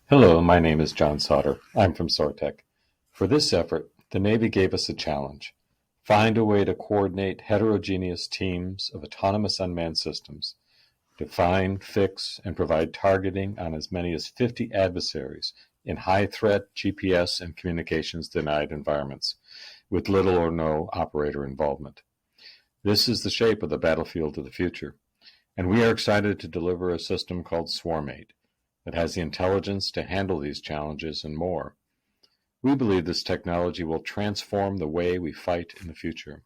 Hello, my name is John Sauter. I'm from Soar. For this effort, the Navy gave us a challenge: find a way to coordinate heterogeneous teams of autonomous unmanned systems, define, fix, and provide targeting on as many as 50 adversaries in high-threat GPS and communications-denied environments, with little or no operator involvement. This is the shape of the battlefield of the future, and we are excited to deliver a system called SwarmMate that has the intelligence to handle these challenges and more. We believe this technology will transform the way we fight in the future.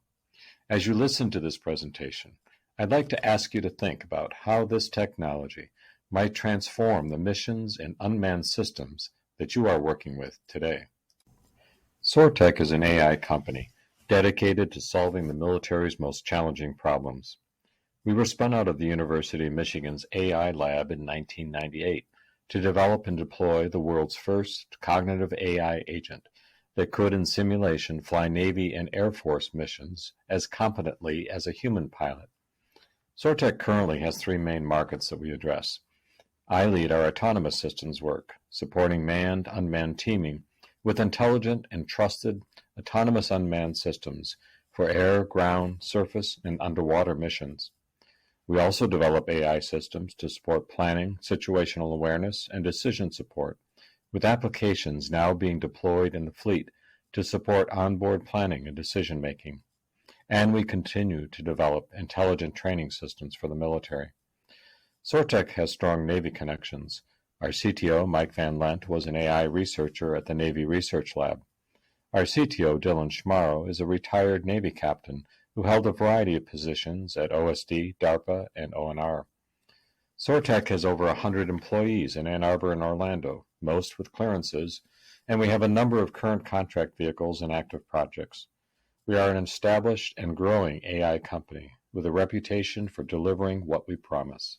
As you listen to this presentation, I'd like to ask you to think about how this technology might transform the missions and unmanned systems that you are working with today. Soar is an AI company dedicated to solving the military's most challenging problems. We were spun out of the University of Michigan's AI lab in 1998 to develop and deploy the world's first cognitive AI agent that could, in simulation, fly Navy and Air Force missions as competently as a human pilot. Soar currently has three main markets that we address. I lead our autonomous systems work, supporting manned-unmanned teaming with intelligent and trusted autonomous unmanned systems for air, ground, surface, and underwater missions. We also develop AI systems to support planning, situational awareness, and decision support, with applications now being deployed in the fleet to support onboard planning and decision-making. And we continue to develop intelligent training systems for the military. Soar has strong Navy connections. Our CTO, Mike Van Lent, was an AI researcher at the Navy Research Lab. Our CTO, Dylan Schmarro, is a retired Navy captain who held a variety of positions at OSD, DARPA, and ONR. Soar has over 100 employees in Ann Arbor and Orlando, most with clearances, and we have a number of current contract vehicles and active projects. We are an established and growing AI company with a reputation for delivering what we promise.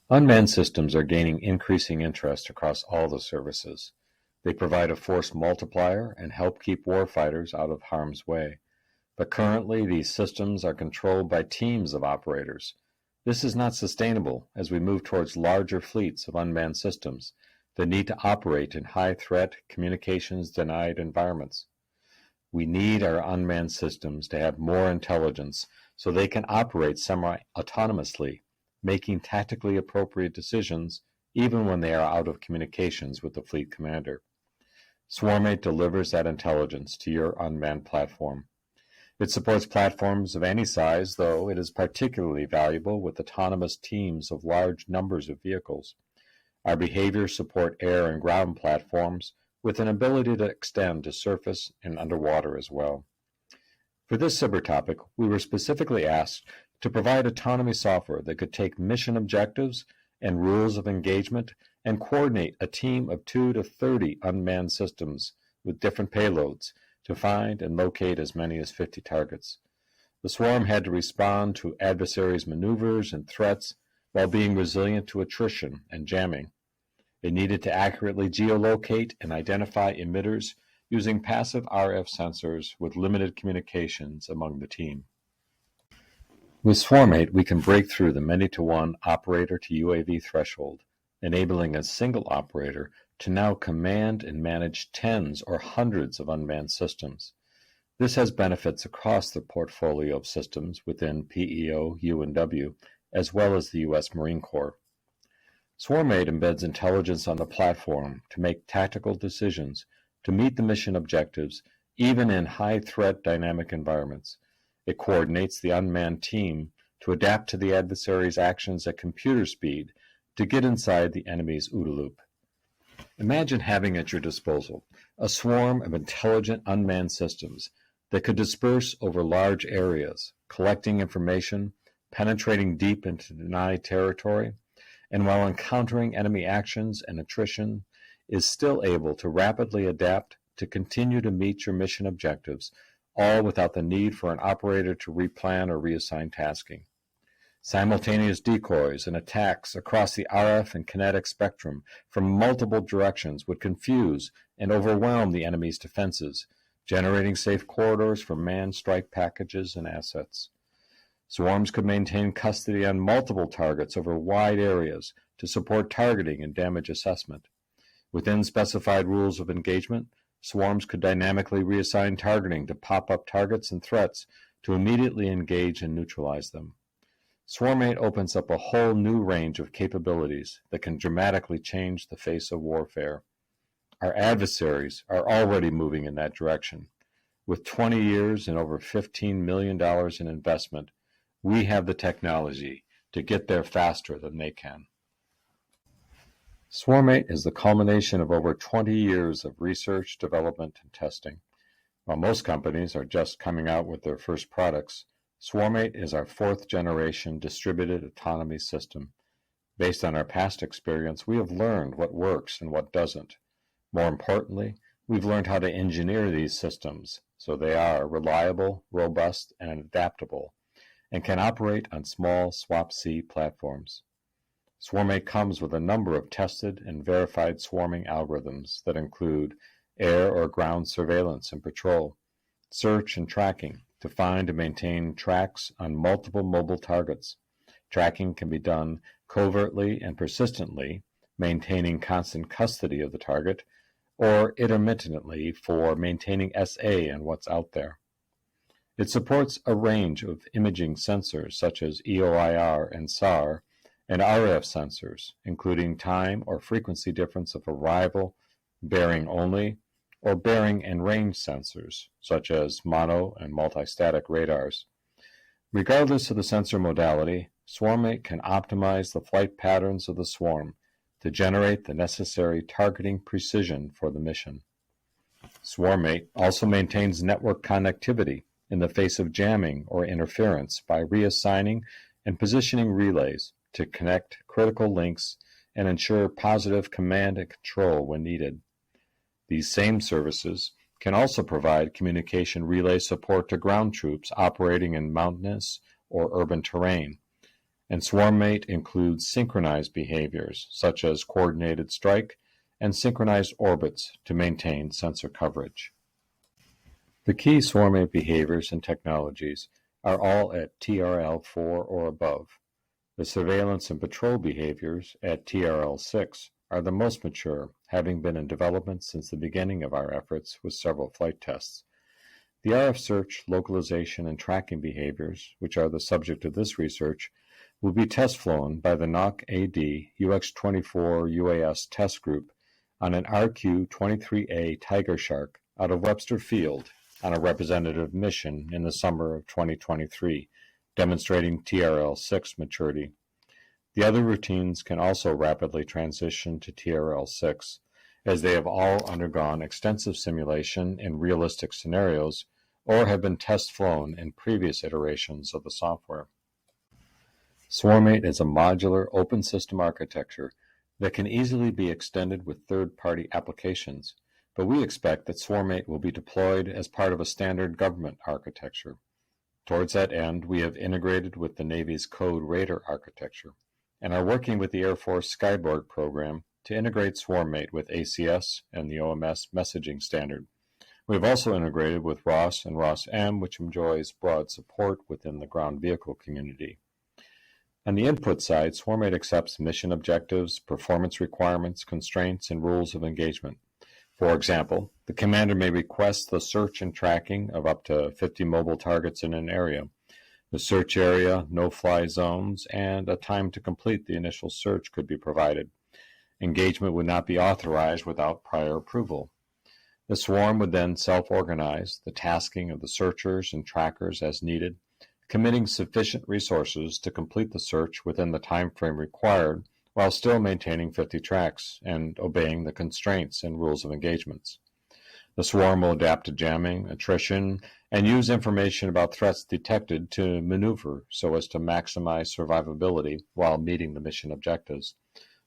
Unmanned systems are gaining increasing interest across all the services. They provide a force multiplier and help keep warfighters out of harm's way. But currently, these systems are controlled by teams of operators. This is not sustainable as we move towards larger fleets of unmanned systems that need to operate in high-threat, communications-denied environments. We need our unmanned systems to have more intelligence so they can operate semi-autonomously, making tactically appropriate decisions even when they are out of communications with the fleet commander. SwarmMate delivers that intelligence to your unmanned platform. It supports platforms of any size, though it is particularly valuable with autonomous teams of large numbers of vehicles. Our behaviors support air and ground platforms with an ability to extend to surface and underwater as well. For this cyber topic, we were specifically asked to provide autonomy software that could take mission objectives and rules of engagement and coordinate a team of 2 to 30 unmanned systems with different payloads to find and locate as many as 50 targets. The swarm had to respond to adversaries' maneuvers and threats while being resilient to attrition and jamming. It needed to accurately geolocate and identify emitters using passive RF sensors with limited communications among the team. With SwarmMate, we can break through the many-to-one operator-to-UAV threshold, enabling a single operator to now command and manage tens or hundreds of unmanned systems. This has benefits across the portfolio of systems within PEO, U&W, as well as the U.S. Marine Corps. SwarmMate embeds intelligence on the platform to make tactical decisions to meet the mission objectives, even in high-threat dynamic environments. It coordinates the unmanned team to adapt to the adversary's actions at computer speed to get inside the enemy's OODA loop. Imagine having at your disposal a swarm of intelligent unmanned systems that could disperse over large areas, collecting information, penetrating deep into denied territory, and while encountering enemy actions and attrition, is still able to rapidly adapt to continue to meet your mission objectives, all without the need for an operator to replan or reassign tasking. Simultaneous decoys and attacks across the RF and kinetic spectrum from multiple directions would confuse and overwhelm the enemy's defenses, generating safe corridors for manned strike packages and assets. Swarms could maintain custody on multiple targets over wide areas to support targeting and damage assessment. Within specified rules of engagement, swarms could dynamically reassign targeting to pop up targets and threats to immediately engage and neutralize them. Swarmate opens up a whole new range of capabilities that can dramatically change the face of warfare. Our adversaries are already moving in that direction. With 20 years and over $15 million in investment, we have the technology to get there faster than they can. Swarmate is the culmination of over 20 years of research, development, and testing. While most companies are just coming out with their first products, Swarmate is our fourth-generation distributed autonomy system. Based on our past experience, we have learned what works and what doesn't. More importantly, we've learned how to engineer these systems so they are reliable, robust, and adaptable, and can operate on small SWaP-C platforms. Swarmate comes with a number of tested and verified swarming algorithms that include air or ground surveillance and patrol, search and tracking to find and maintain tracks on multiple mobile targets. Tracking can be done covertly and persistently, maintaining constant custody of the target, or intermittently for maintaining SA on what's out there. It supports a range of imaging sensors such as EOIR and SAR, and RF sensors, including time or frequency difference of arrival, bearing only, or bearing and range sensors, such as mono and multistatic radars. Regardless of the sensor modality, Swarmate can optimize the flight patterns of the swarm to generate the necessary targeting precision for the mission. Swarmate also maintains network connectivity in the face of jamming or interference by reassigning and positioning relays to connect critical links and ensure positive command and control when needed. These same services can also provide communication relay support to ground troops operating in mountainous or urban terrain, and Swarmate includes synchronized behaviors such as coordinated strike and synchronized orbits to maintain sensor coverage. The key Swarmate behaviors and technologies are all at TRL 4 or above. The surveillance and patrol behaviors at TRL 6 are the most mature, having been in development since the beginning of our efforts with several flight tests. The RF search, localization, and tracking behaviors, which are the subject of this research, will be test flown by the NOC-AD UX-24 UAS test group on an RQ-23A Tiger Shark out of Webster Field on a representative mission in the summer of 2023, demonstrating TRL-6 maturity. The other routines can also rapidly transition to TRL-6, as they have all undergone extensive simulation in realistic scenarios or have been test flown in previous iterations of the software. Swarmate is a modular open system architecture that can easily be extended with third-party applications, but we expect that Swarmate will be deployed as part of a standard government architecture. Towards that end, we have integrated with the Navy's Code Raider architecture and are working with the Air Force Skyborg program to integrate Swarmate with ACS and the OMS messaging standard. We have also integrated with ROS and ROS-M, which enjoys broad support within the ground vehicle community. On the input side, Swarmate accepts mission objectives, performance requirements, constraints, and rules of engagement. For example, the commander may request the search and tracking of up to 50 mobile targets in an area, the search area, no-fly zones, and a time to complete the initial search could be provided. Engagement would not be authorized without prior approval. The swarm would then self-organize the tasking of the searchers and trackers as needed, committing sufficient resources to complete the search within the time frame required while still maintaining 50 tracks and obeying the constraints and rules of engagements. The swarm will adapt to jamming, attrition, and use information about threats detected to maneuver so as to maximize survivability while meeting the mission objectives.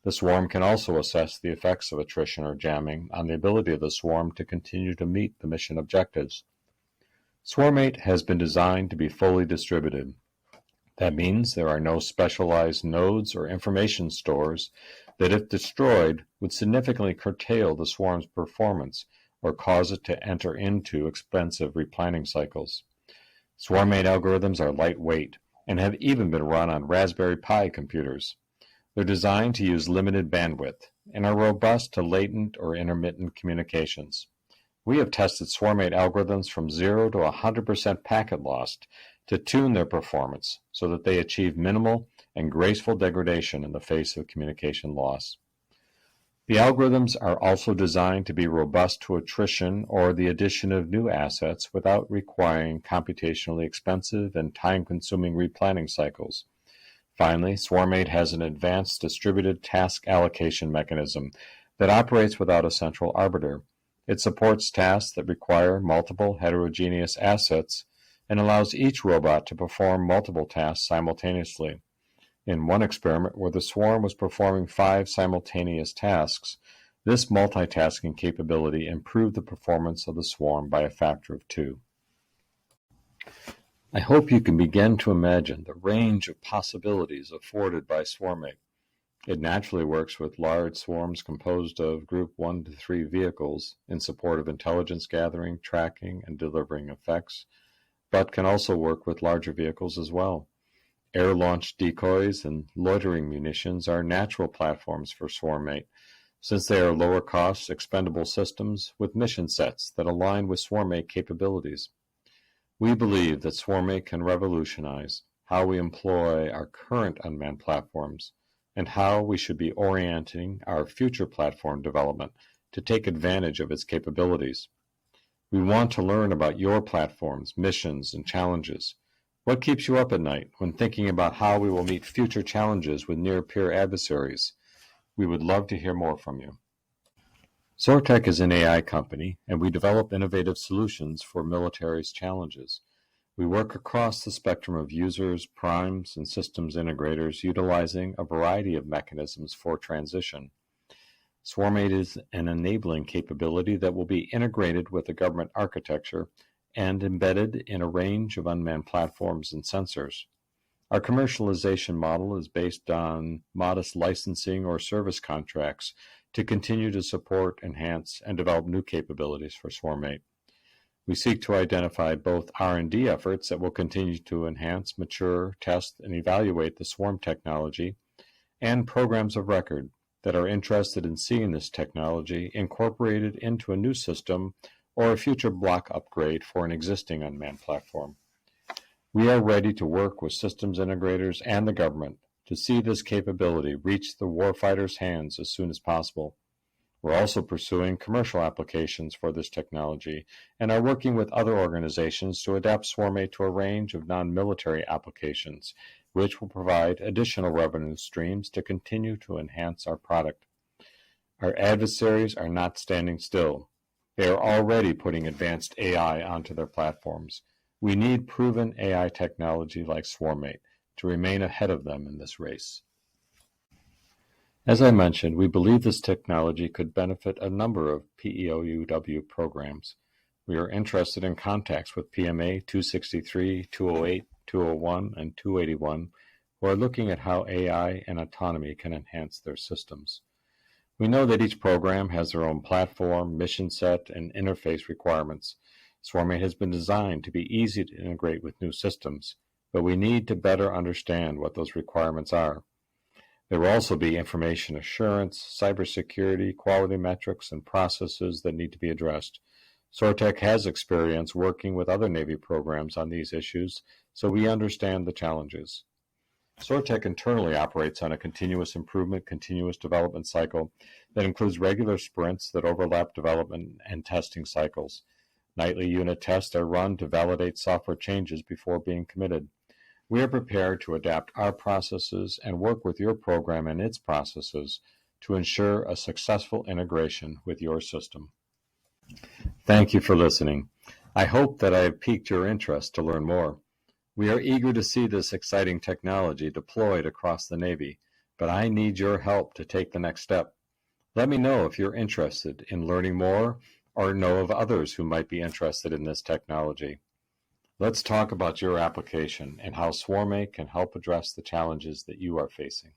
The swarm can also assess the effects of attrition or jamming on the ability of the swarm to continue to meet the mission objectives. Swarmate has been designed to be fully distributed. That means there are no specialized nodes or information stores that, if destroyed, would significantly curtail the swarm's performance or cause it to enter into expensive replanning cycles. Swarmate algorithms are lightweight and have even been run on Raspberry Pi computers. They're designed to use limited bandwidth and are robust to latent or intermittent communications. We have tested SwarmMate algorithms from 0 to 100% packet loss to tune their performance so that they achieve minimal and graceful degradation in the face of communication loss. The algorithms are also designed to be robust to attrition or the addition of new assets without requiring computationally expensive and time-consuming replanning cycles. Finally, SwarmMate has an advanced distributed task allocation mechanism that operates without a central arbiter. It supports tasks that require multiple heterogeneous assets and allows each robot to perform multiple tasks simultaneously. In one experiment where the swarm was performing 5 simultaneous tasks, this multitasking capability improved the performance of the swarm by a factor of 2. I hope you can begin to imagine the range of possibilities afforded by SwarmMate. It naturally works with large swarms composed of Group 1 to 3 vehicles in support of intelligence gathering, tracking, and delivering effects, but can also work with larger vehicles as well. Air-launched decoys and loitering munitions are natural platforms for SwarmMate, since they are lower-cost, expendable systems with mission sets that align with SwarmMate capabilities. We believe that SwarmMate can revolutionize how we employ our current unmanned platforms and how we should be orienting our future platform development to take advantage of its capabilities. We want to learn about your platforms, missions, and challenges. What keeps you up at night when thinking about how we will meet future challenges with near-peer adversaries? We would love to hear more from you. SoarTech is an AI company, and we develop innovative solutions for military's challenges. We work across the spectrum of users, primes, and systems integrators utilizing a variety of mechanisms for transition. SwarmMate is an enabling capability that will be integrated with the government architecture and embedded in a range of unmanned platforms and sensors. Our commercialization model is based on modest licensing or service contracts to continue to support, enhance, and develop new capabilities for SwarmMate. We seek to identify both R&D efforts that will continue to enhance, mature, test, and evaluate the swarm technology, and programs of record that are interested in seeing this technology incorporated into a new system or a future block upgrade for an existing unmanned platform. We are ready to work with systems integrators and the government to see this capability reach the warfighter's hands as soon as possible. We're also pursuing commercial applications for this technology and are working with other organizations to adapt SwarmMate to a range of non-military applications, which will provide additional revenue streams to continue to enhance our product. Our adversaries are not standing still. They are already putting advanced AI onto their platforms. We need proven AI technology like SwarmMate to remain ahead of them in this race. As I mentioned, we believe this technology could benefit a number of PEOUW programs. We are interested in contacts with PMA 263, 208, 201, and 281, who are looking at how AI and autonomy can enhance their systems. We know that each program has their own platform, mission set, and interface requirements. SwarmMate has been designed to be easy to integrate with new systems, but we need to better understand what those requirements are. There will also be information assurance, cybersecurity, quality metrics, and processes that need to be addressed. SoarTech has experience working with other Navy programs on these issues, so we understand the challenges. SoarTech internally operates on a continuous improvement, continuous development cycle that includes regular sprints that overlap development and testing cycles. Nightly unit tests are run to validate software changes before being committed. We are prepared to adapt our processes and work with your program and its processes to ensure a successful integration with your system. Thank you for listening. I hope that I have piqued your interest to learn more. We are eager to see this exciting technology deployed across the Navy, but I need your help to take the next step. Let me know if you're interested in learning more or know of others who might be interested in this technology. Let's talk about your application and how SwarmMate can help address the challenges that you are facing.